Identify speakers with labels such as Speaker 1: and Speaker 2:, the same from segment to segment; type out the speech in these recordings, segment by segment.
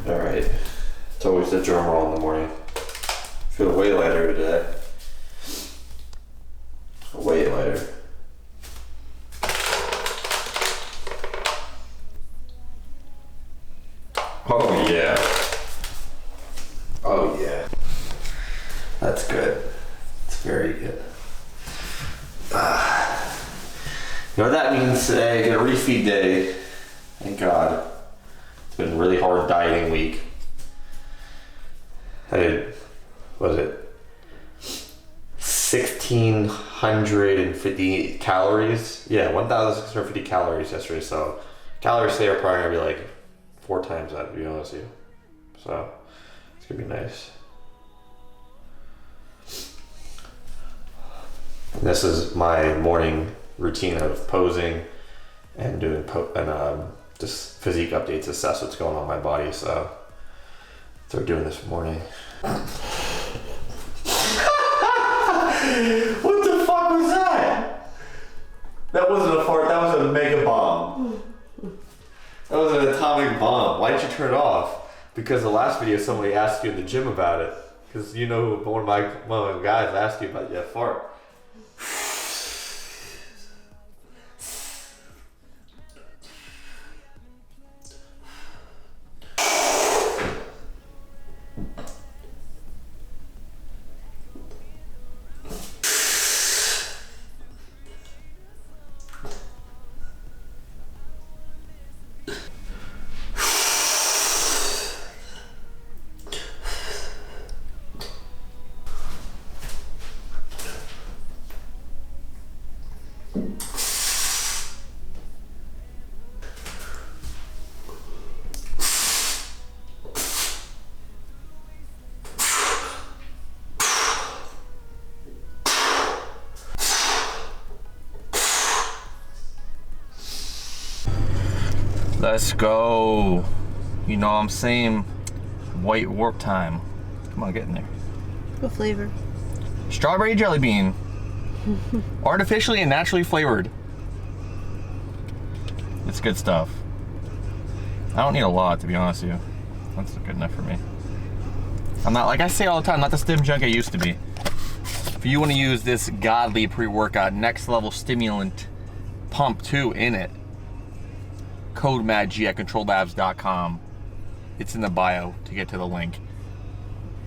Speaker 1: All right. It's always the drum roll in the morning. Feel way lighter today. Way lighter. Oh yeah. Oh yeah. That's good. It's very good. You know what that means today? I get a refeed day. Thank God. It's been a really hard dieting week. I did, what was it? 1,650 calories. Yeah, 1,650 calories yesterday. So calories today are probably gonna be like 4 times that, to be honest with you. So it's gonna be nice. This is my morning routine of posing and doing just physique updates, assess what's going on in my body. So we're doing this morning. What the fuck was that? That wasn't a fart, that was a mega bomb. That was an atomic bomb. Why'd you turn it off? Because the last video somebody asked you in the gym about it. Because you know one of my guys asked you about that fart. Let's go. You know what I'm saying? White warp time. Come on, get in there.
Speaker 2: What flavor?
Speaker 1: Strawberry jelly bean. Artificially and naturally flavored. It's good stuff. I don't need a lot, to be honest with you. That's good enough for me. I'm not, like I say all the time, not the stim junk I used to be. If you want to use this godly pre-workout, next level stimulant, pump 2 in it, code MADG at controllabs.com. It's in the bio to get to the link.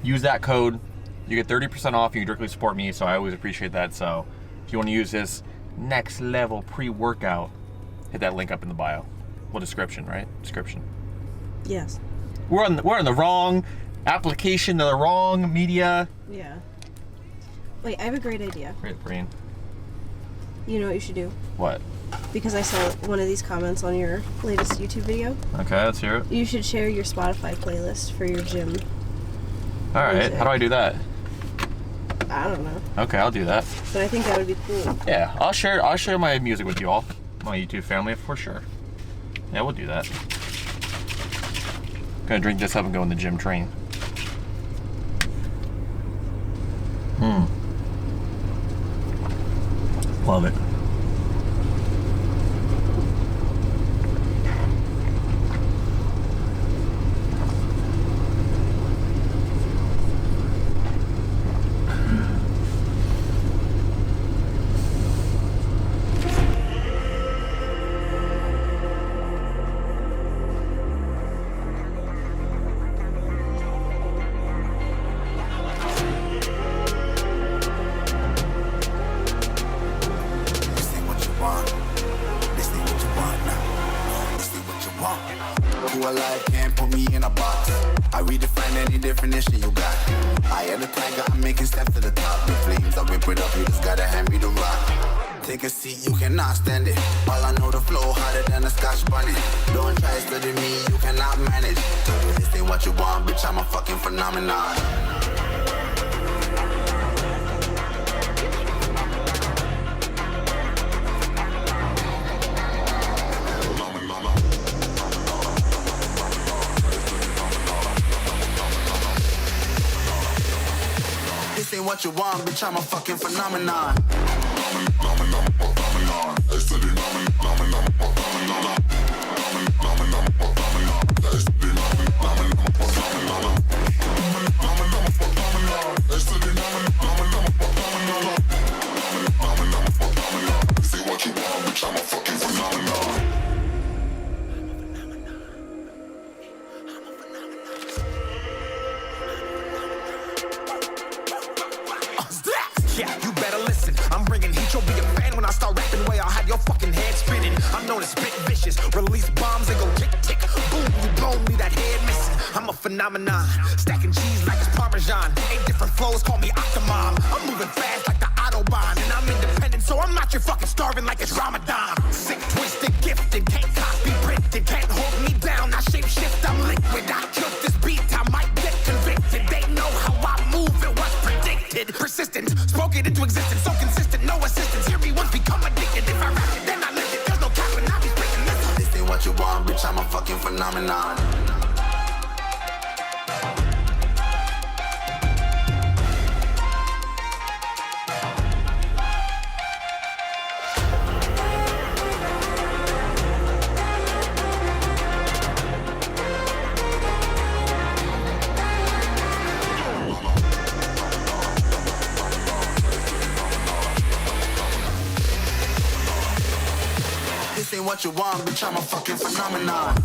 Speaker 1: Use that code. You get 30% off. You can directly support me, so I always appreciate that. So if you want to use this next level pre-workout, hit that link up in the bio. Well, description, right? Description.
Speaker 2: Yes.
Speaker 1: We're on the wrong application, the wrong media.
Speaker 2: Yeah. Wait, I have a great idea.
Speaker 1: Great brain.
Speaker 2: You know what you should do?
Speaker 1: What?
Speaker 2: Because I saw one of these comments on your latest YouTube video.
Speaker 1: Okay, let's hear it.
Speaker 2: You should share your Spotify playlist for your gym.
Speaker 1: All right, how do I do that?
Speaker 2: I don't know.
Speaker 1: Okay, I'll do that.
Speaker 2: But I think that would be cool.
Speaker 1: Yeah, I'll share my music with you all, my YouTube family, for sure. Yeah, we'll do that. Gonna drink this up and go in the gym train. Love it.
Speaker 3: Take a seat, you cannot stand it. All I know, the flow harder than a Scotch bunny. Don't try studying me, you cannot manage. This ain't what you want, bitch, I'm a fucking phenomenon. This ain't what you want, bitch, I'm a fucking phenomenon.
Speaker 4: known as spit vicious. Release bombs and go tick tick. Boom, you blow me, that head missing. I'm a phenomenon, stacking cheese like it's Parmesan. 8 different flows, call me Octomom. I'm moving fast like the Autobahn, and I'm independent, so I'm not your fucking starving like it's Ramadan. Sick, twisted, gifted, can't copy, printed, can't hold me down. I shape shift, I'm liquid. I killed this beat, I might get convicted. They know how I move, it was predicted. Persistent, spoke it into existence, so consistent, no assistance. Hear me once, become addicted. If I rap it, then I live it. There's no cap, and I be breaking this.
Speaker 3: This ain't what you want, bitch, I'm a fucking phenomenon. This ain't what you want, bitch, I'm a fucking phenomenon.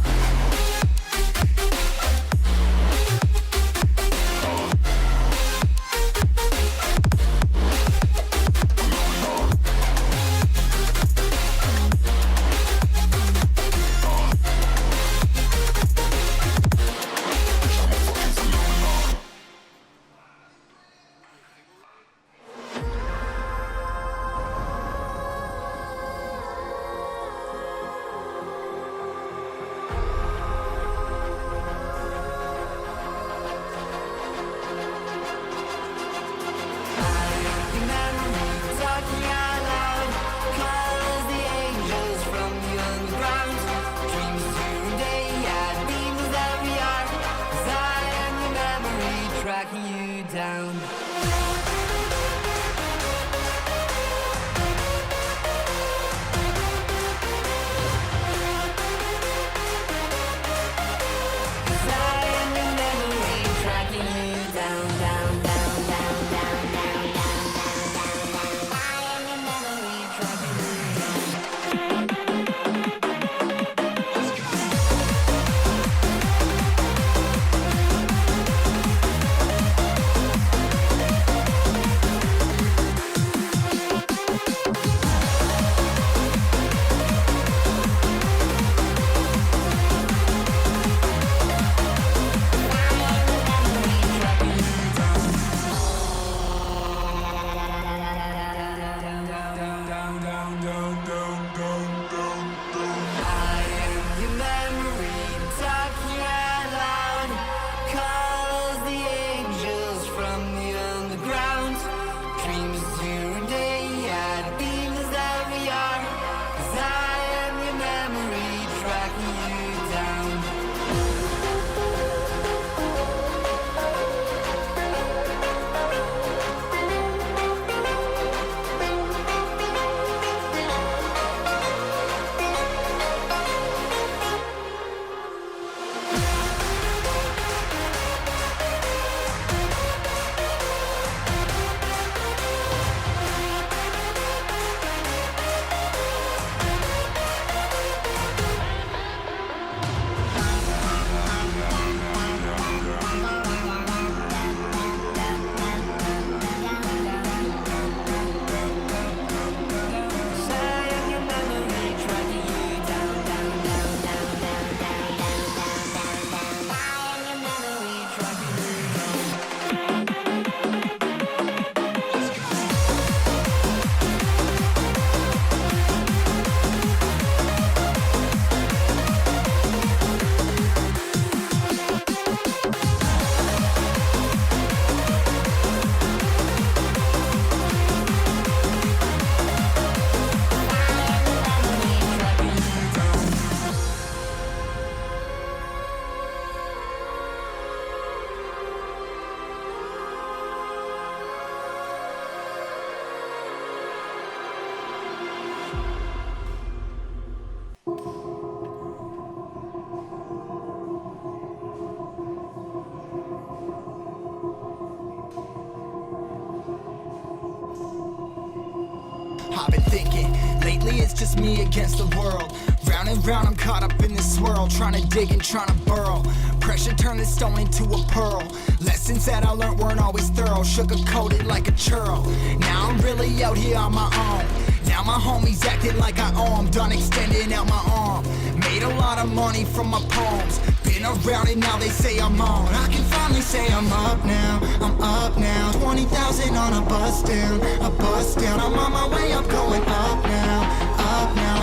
Speaker 5: I've been thinking, lately it's just me against the world. Round and round I'm caught up in this swirl, trying to dig and trying to burrow. Pressure turned this stone into a pearl. Lessons that I learned weren't always thorough, sugar coated like a churro. Now I'm really out here on my own. Now my homies acting like I owe 'em, done extending out my arm. Made a lot of money from my poems. Been around it, now they say I'm on. I can finally say I'm up now, I'm up now. 20,000 on a bus down, a bus down. I'm on my way up, going up now,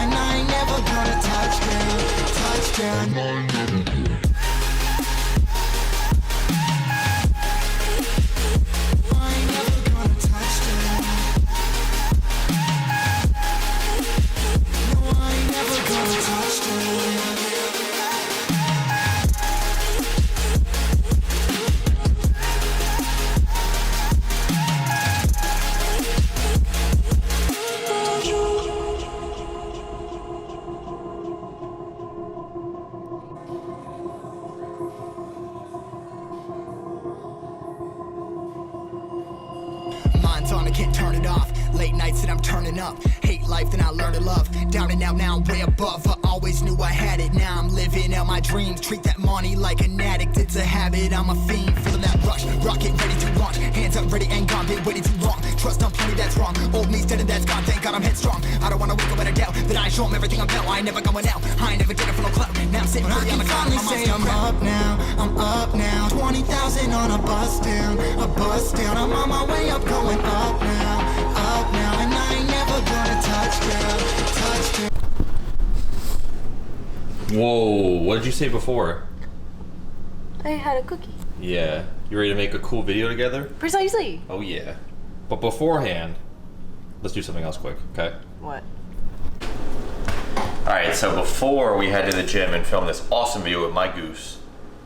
Speaker 5: and I ain't never gonna touchdown. Mind's on, I can't turn it off. Late nights and I'm turning up. Hate life, then I learn to love. Down and out, now I'm way above. I always knew I had it, now I'm living out my dreams. Treat that money like an addict, it's a habit. I'm a fiend, feeling that rush. Rocket ready to launch. Hands up, ready and gone, been waiting too long. Trust on plenty, that's wrong. Old me's dead and that's gone, thank God I'm headstrong. I don't wanna wake up with a doubt that I show 'em everything I'm about. I ain't never going out, I ain't never did it for no clout. Now I'm sitting pretty on the cloud. I can finally say I'm up now, I'm up now. 20,000 on a bus down, a bus down. I'm on my way up, going up now, and I ain't never gonna touchdown.
Speaker 1: Whoa, what did you say before?
Speaker 2: I had a cookie.
Speaker 1: Yeah. You ready to make a cool video together?
Speaker 2: Precisely.
Speaker 1: Oh yeah. But beforehand, let's do something else quick, okay?
Speaker 2: What?
Speaker 1: Alright, so before we head to the gym and film this awesome video with my goose,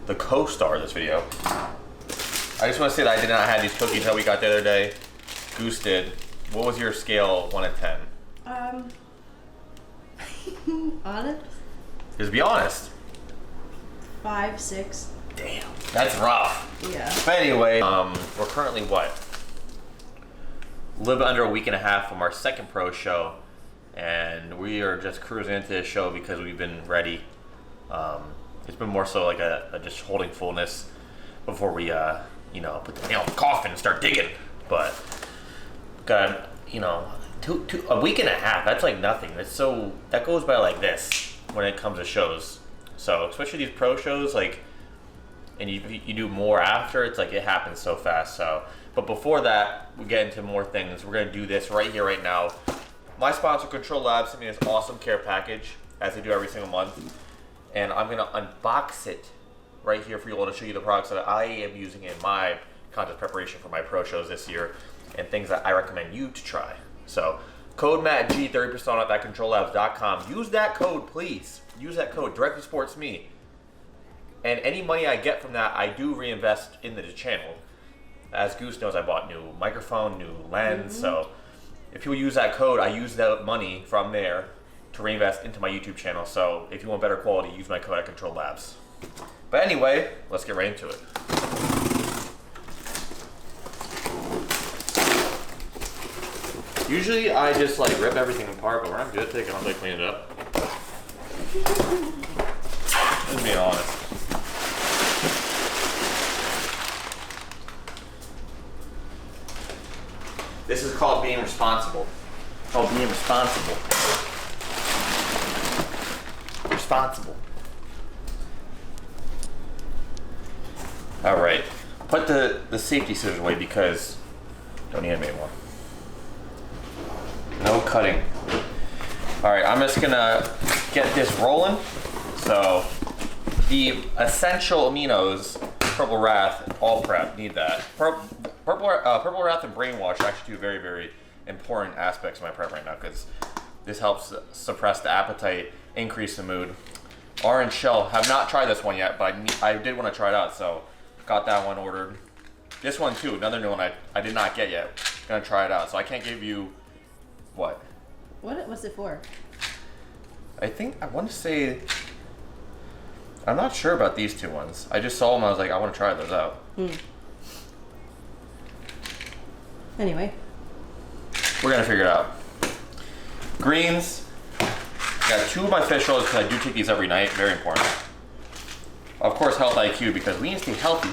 Speaker 1: the co-star of this video, I just want to say that I did not have these cookies that we got the other day. Goose did. What was your scale 1 to 10?
Speaker 2: Honest?
Speaker 1: Just be honest.
Speaker 2: 5, 6.
Speaker 1: Damn, that's rough.
Speaker 2: Yeah.
Speaker 1: But anyway, we're currently what? A little bit under a week and a half from our second pro show, and we are just cruising into this show because we've been ready. It's been more so like a just holding fullness before we, put the nail in the coffin and start digging. But got, a week and a half. That's like nothing. That goes by like this when it comes to shows. So especially these pro shows, like, and you do more after, it's like it happens so fast. So, but before that, we get into more things. We're gonna do this right here, right now. My sponsor, Control Labs, sent me this awesome care package, as they do every single month, and I'm gonna unbox it right here for you all to show you the products that I am using in my contest preparation for my pro shows this year, and things that I recommend you to try. So, code MattG, 30% off at controllabs.com. Use that code, please. Use that code. Directly supports me. And any money I get from that, I do reinvest into the channel. As Goose knows, I bought new microphone, new lens. So if you use that code, I use that money from there to reinvest into my YouTube channel. So if you want better quality, use my code at Control Labs. But anyway, let's get right into it. Usually I just like rip everything apart, but we're not good at taking it, clean it up. Just being honest. This is called being responsible. It's called being responsible. Responsible. All right. Put the safety scissors away because don't need them anymore. No cutting. All right, I'm just gonna get this rolling. So the essential aminos, Purple Wrath, all prep, need that. Purple Wrath and Brainwash are actually two very, very important aspects of my prep right now because this helps suppress the appetite, increase the mood. Orange Shell, have not tried this one yet, but I did want to try it out, so got that one ordered. This one too, another new one I did not get yet. Gonna try it out, so I can't give you what?
Speaker 2: What's it for?
Speaker 1: I want to say, I'm not sure about these two ones. I just saw them, I was like, I want to try those out.
Speaker 2: Anyway.
Speaker 1: We're gonna figure it out. Greens, I got 2 of my fish rolls because I do take these every night, very important. Of course, Health IQ because we need to stay healthy.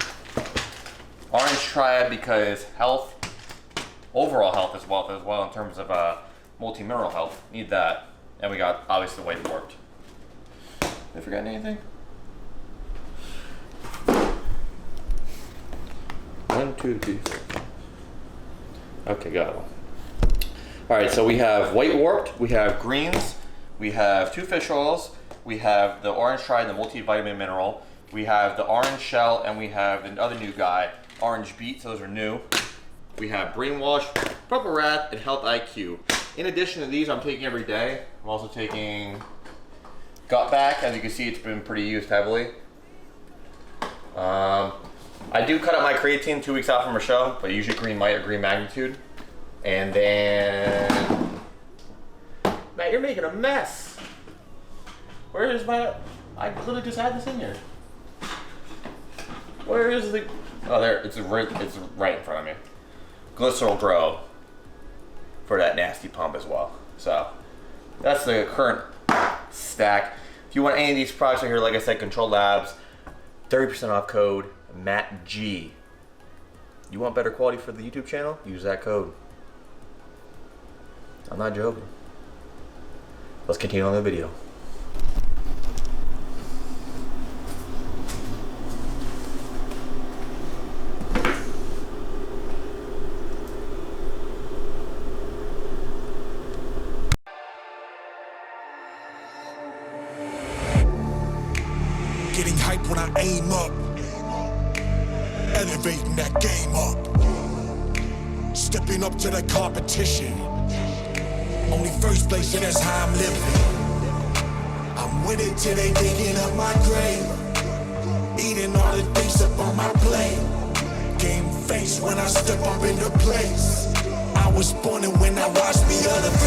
Speaker 1: Orange Triad because health, overall health as well in terms of multi-mineral health. Need that. And we got, obviously, the white warped. Did I forget anything? 1, 2, 3, 4. Okay, got it. All right, so we have white warped, we have greens, we have 2 fish oils, we have the orange tried, the multivitamin mineral, we have the orange shell, and we have the other new guy, orange beets. Those are new. We have brainwash, purple rat, and health IQ. In addition to these, I'm taking every day. I'm also taking gut back. As you can see, it's been pretty used heavily. I do cut out my creatine 2 weeks out from a show, but usually green light or green magnitude. And then, Matt, you're making a mess. Where is my, I literally just had this in here. Where is the, oh there, it's right in front of me. Glycerol Grow for that nasty pump as well. So that's the current stack. If you want any of these products right here, like I said, Control Labs, 30% off code MattG. You want better quality for the YouTube channel? Use that code. I'm not joking. Let's continue on the video.
Speaker 4: Getting hype when I aim up, elevating that game up, stepping up to the competition. Only first place, and that's how I'm living. I'm with it till they digging up my grave, eating all the things up on my plate. Game face when I step up into place. I was born and when I watch me elevate.